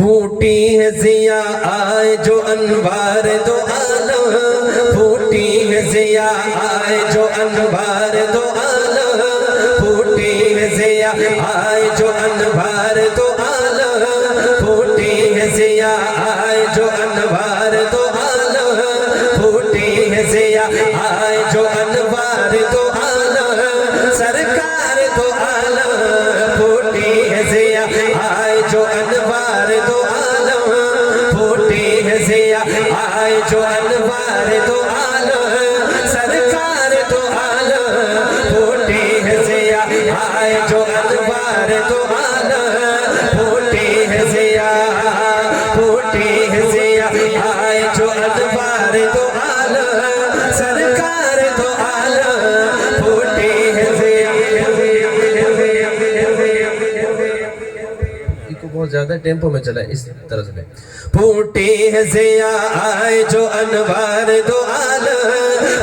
پھوٹی ہے ضیا آئے جو انوار دو عالم، پھوٹی ہے ضیا آئے جو انوار دو عالم، پھوٹی ہے ضیا آئے جو انوار دو عالم، پھوٹی ہے ضیا آئے جو انوار دو عالم، پھوٹی ہے ضیا آئے جو انوار دو عالم، سرکار دو عالم، پھوٹی ہے ضیا آئے جو انوار دو عالم، پھوٹی ہے ضیا آئے جو انوار دو عالم، سرکار دو عالم، پھوٹی ہے ضیا آئے جو انوار دو عالم، پھوٹی ہے ضیا، پھوٹی ہے ضیا آئے جو انوار دو عالم، سرکار دو عالم، پھوٹی ہے ضیا۔ بہت زیادہ ٹیمپو میں چلا ہے اس طرح سے، پھوٹی ہے ضیا آئے جو انوار دو عالم،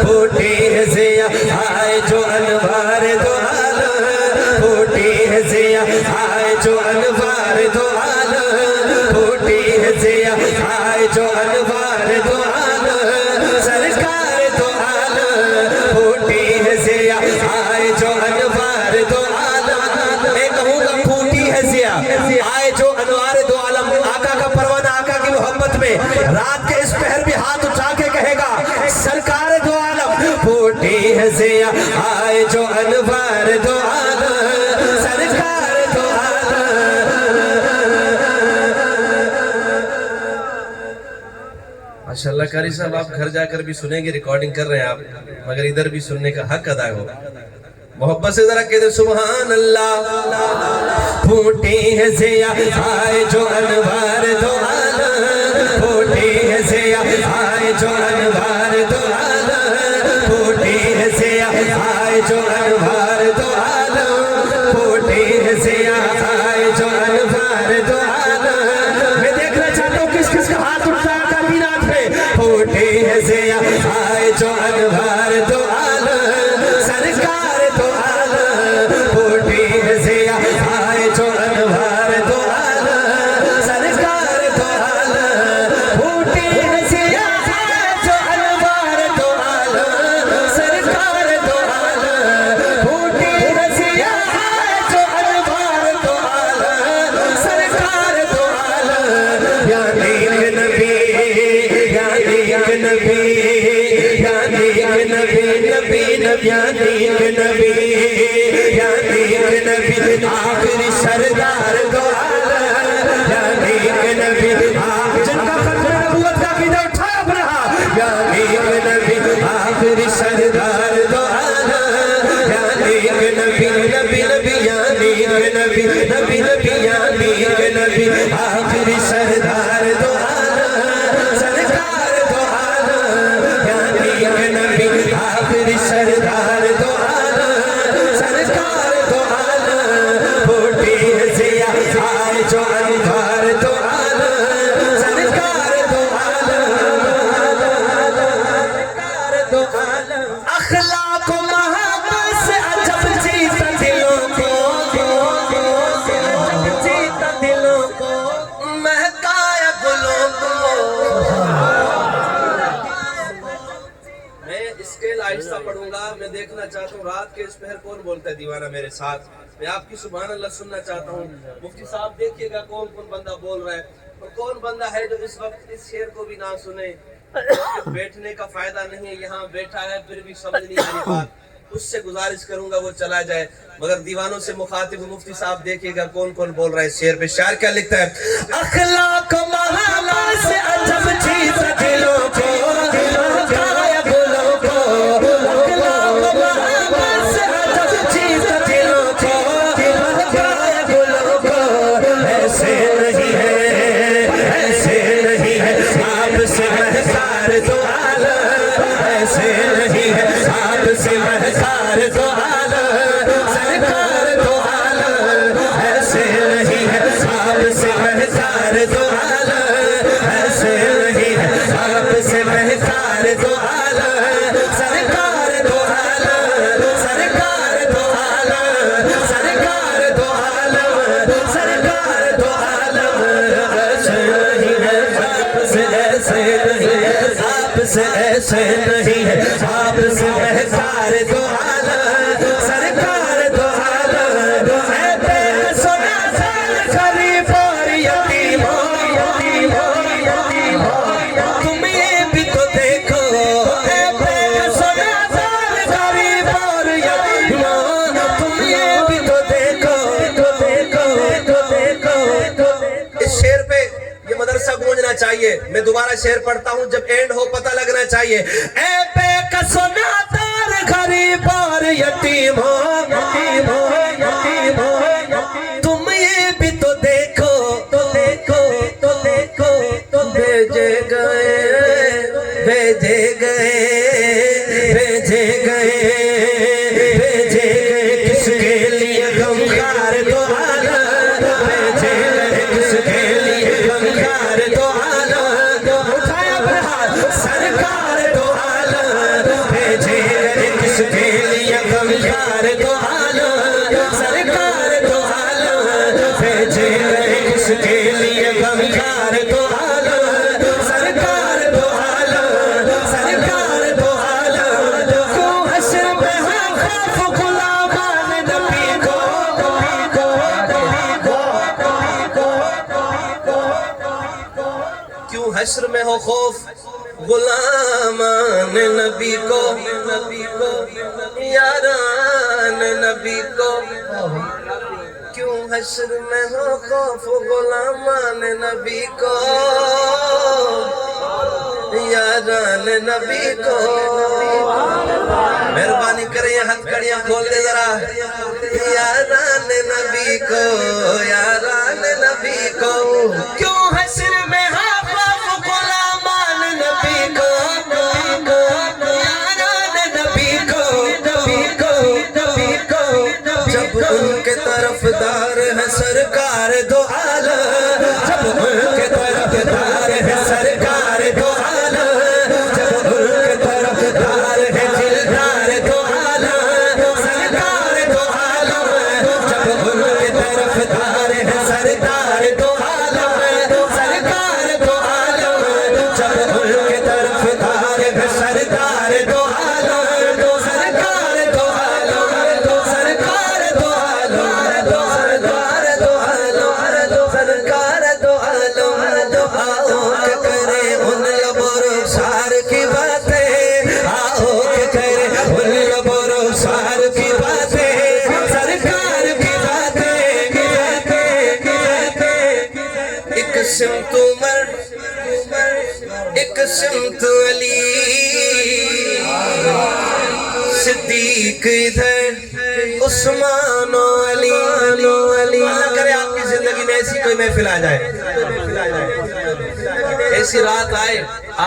پھوٹی ہے ضیا آئے جو انوار دو عالم، پھوٹی ہے ضیا آئے جو انوار دو عالم، پھوٹی ہے ضیا آئے جو انوار دو عالم، سرکار دو عالم، پھوٹی ہے ضیا آئے جو انوار دو عالم۔ میں کہوں گا پھوٹی ہے ضیا آئے جو انوار دو عالم، آقا کا پروانہ آقا کی محبت میں رات کے اس پہر بھی ہاتھ اٹھا کے کہے گا سرکار دو عالم، پھوٹی ہے ضیا آئے جو انوار دو عالم، سرکار دو عالم۔ ماشاءاللہ قاری صاحب آپ گھر جا کر بھی سنیں گے، ریکارڈنگ کر رہے ہیں آپ، مگر ادھر بھی سننے کا حق ادا ہو، محبت سے ذرا کہتے سبحان اللہ۔ پھوٹی ہے ضیا آئے جو انوار دو عالم، پھوٹی ہے ضیا آئے جو انوار دو عالم، پھوٹی ہے ضیا آئے جو انوار دو عالم، پھوٹی ہے ضیا آئے جو انوار دو عالم۔ میں دیکھنا چاہتا ہوں کس کس کا ہاتھ اٹھتا ہے کائنات میں، پھوٹی ہے ضیا آئے جو انوار دو عالم، سرکار دو عالم، پھوٹی ہے ضیا آئے جو انوار دو عالم، سرکار دو عالم، پھوٹی ہے ضیا آئے جو انوار دو عالم، سرکار دو عالم، پھوٹی ہے ضیا آئے جو انوار دو عالم، سرکار دو عالم۔ یا نیک نبی، یا نیک نبی، یا نیک نبی، نبی نبی، یا نیک نبی، یا نیک نبی، آخری سردار دو عالم، یا نیک نبی، جن کا خطر نبوت کا عقیدہ اٹھایا رہا، یا نیک نبی، آخری سردار دو عالم، یا نیک نبی، نبی نبی، یا نیک نبی، نبی نبی، یا نیک نبی، آخری سردار دو عالم، سرکار دو عالم، یا نیک نبی، آخری سردار دو عالم، سرکار دو عالم، پھوٹی ہے ضیا آئے جو انوار دو عالم، سرکار دو عالم، سرکار دو عالم۔ اخلاق و محبت سے عجب جیتا دلوں کو، عجب جیتا دلوں کو، مہکایا گلوں کو۔ میں اسکیل آہستہ پڑھوں گا، میں دیکھنا چاہتا ہوں رات کے اس پہر کون بولتا ہے دیوانہ میرے ساتھ، میں آپ کی سبحان اللہ سننا چاہتا ہوں۔ مفتی صاحب دیکھئے گا کون کون بندہ بول رہا ہے، اور کون بندہ ہے جو اس وقت اس شعر کو بھی نہ سنے، بیٹھنے کا فائدہ نہیں ہے، یہاں بیٹھا ہے پھر بھی سمجھ نہیں آئی بات، اس سے گزارش کروں گا وہ چلا جائے، مگر دیوانوں سے مخاطب مفتی صاحب دیکھئے گا کون کون بول رہا ہے اس شعر پہ۔ شاعر کیا لکھتا ہے؟ اخلاق و محبت سے عجب چیتا دلوں کو، مہکایا گلوں کو، اخلاق و محبت سے عجب چیتا دلوں کو، مہکایا گلوں کو۔ ایسے نہیں ہے، ایسے نہیں ہے آپ سے مہکار دو عالم، ایسے نہیں ہے آپ سے مہکار دو عالم، سرکار دو عالم، ایسے نہیں ہے آپ سے مہکار دو عالم، ایسے ایسے نہیں ہے آپ سے بہتر دو عالم سرکار دو عالم اے بے سنا سال غریب اور یتیم تم یہ بھی تو دیکھو اے بے سنا سال غریب اور یتیم تم یہ بھی تو دیکھو اس شعر پہ یہ مدرسہ گونجنا چاہیے. میں دوبارہ شعر پڑھتا ہوں, جب اینڈ ہو پتہ لگنا چاہیے. اے بے کس و نادار غریب اور یتیم تم یہ بھی تو دیکھو بھیجے گئے کس کے لیے غمخوار دو عالم بھیجے گئے کس کے لیے غمخوار دو عالم اٹھایا اپنے ہاتھ سرکار دو عالم بھیجے گئے کس کے لیے غمخوار دو عالم سرکار دو عالم بھیجے گئے کس کے لیے غمخوار دو عالم سرکار دو عالم سرکار دو عالم کیوں حشر میں ہے خوف غلامان نبی کو کیوں حشر میں ہو خوف غلامان نبی کو یاران نبی کو کیوں حشر میں ہو خوف غلامان نبی کو یاران نبی کو. مہربانی کریں یہ ہتھ کڑیاں کھول دے ذرا. یاران نبی کو یاران نبی کو کیوں حشر میں ہو خوف غلامان نبی کو یاران نبی کو جب ان کے طرفدار ہے سرکار دو عالم جب ان کے طرفدار ہے سرکار دو عالم جب ان کے طرفدار ہے دلدار دو عالم سرکار دو عالم جب ان کے طرفدار ہے سردار دو عالم سرکار دو عالم جب ان کے طرفدار ہے سردار دو عالم سرکار دو عالم سرکار دو عالم سرکار دو عالم سرکار دو عالم آؤ کہ کرے ان لب و رخسار کی باتیں آؤ کہ کرے ان لب و رخسار کی باتیں سرکار کی باتیں ایک سمت عمر ایک سمت علی صدیق ادھر عثمان و علی اللہ کرے آپ کی زندگی میں ایسی کوئی محفل آ جائے ایسی رات آئے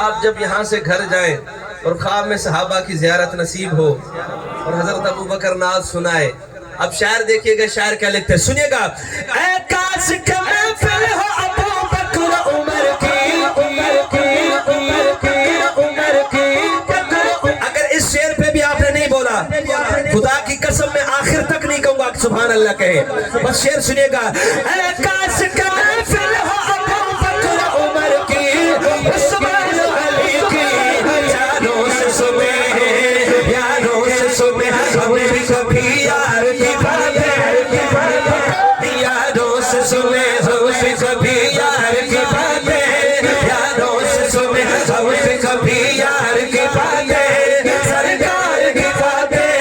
آپ جب یہاں سے گھر جائیں اور خواب میں صحابہ کی زیارت نصیب ہو اور حضرت ابو بکر نعت سنائے. اب شاعر دیکھیے گا شاعر کیا لکھتے ہیں, سنیے گا. اے کاش کہ محفل ہو ابو بکر عمر کی اگر اس شعر پہ بھی آپ نے نہیں بولا خدا کی قسم میں آخر تک نہیں کہوں گا سبحان اللہ کہے. بس شعر سنیے گا. اے کاش کہ محفل ہو ابو بکر عمر کی عثمان علی کی یاروں سے صبح ہم بھی کبھی یار کی باتیں یاروں سے صبح ہم بھی کبھی یار کی باتیں یاروں سے صبح ہم بھی کبھی یار کی باتیں سرکار کی باتیں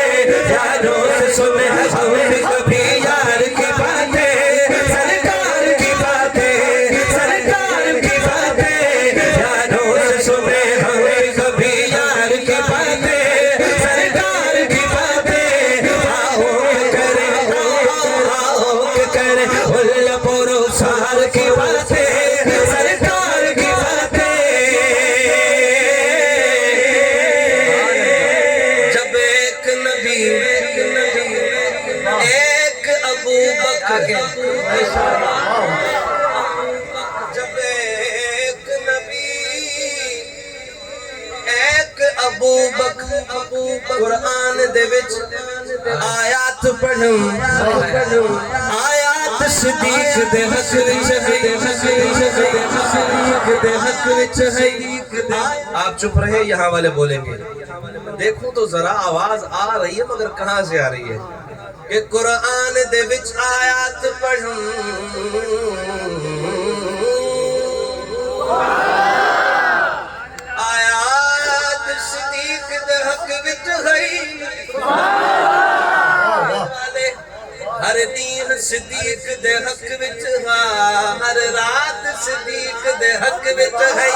یاروں سے صبح ہم بھی کبھی یار کی باتیں سرکار کی باتیں سرکار کی باتیں یاروں سے صبح ہم بھی کبھی یار کی باتیں سرکار کی باتیں آؤ کہ کرے لب و رخسار کی باتیں سرکار کی باتیں. جب ایک نبی ایک ابو بکر جب ایک نبی ایک ابو بکر قرآن دے وچ آیات پڑھن آیات صدیق دے حق وچ دے حق وچ ہے آپ چپ رہے یہاں والے بولیں گے دیکھوں تو ذرا آواز آ رہی ہے مگر کہاں سے آ رہی ہے کہ قرآن دے وچ آیات پڑھوں آیات صدیق دے حق وچ ہے ہر دین صدیق دے حق وچ ہر رات صدیق دے حق وچ ہے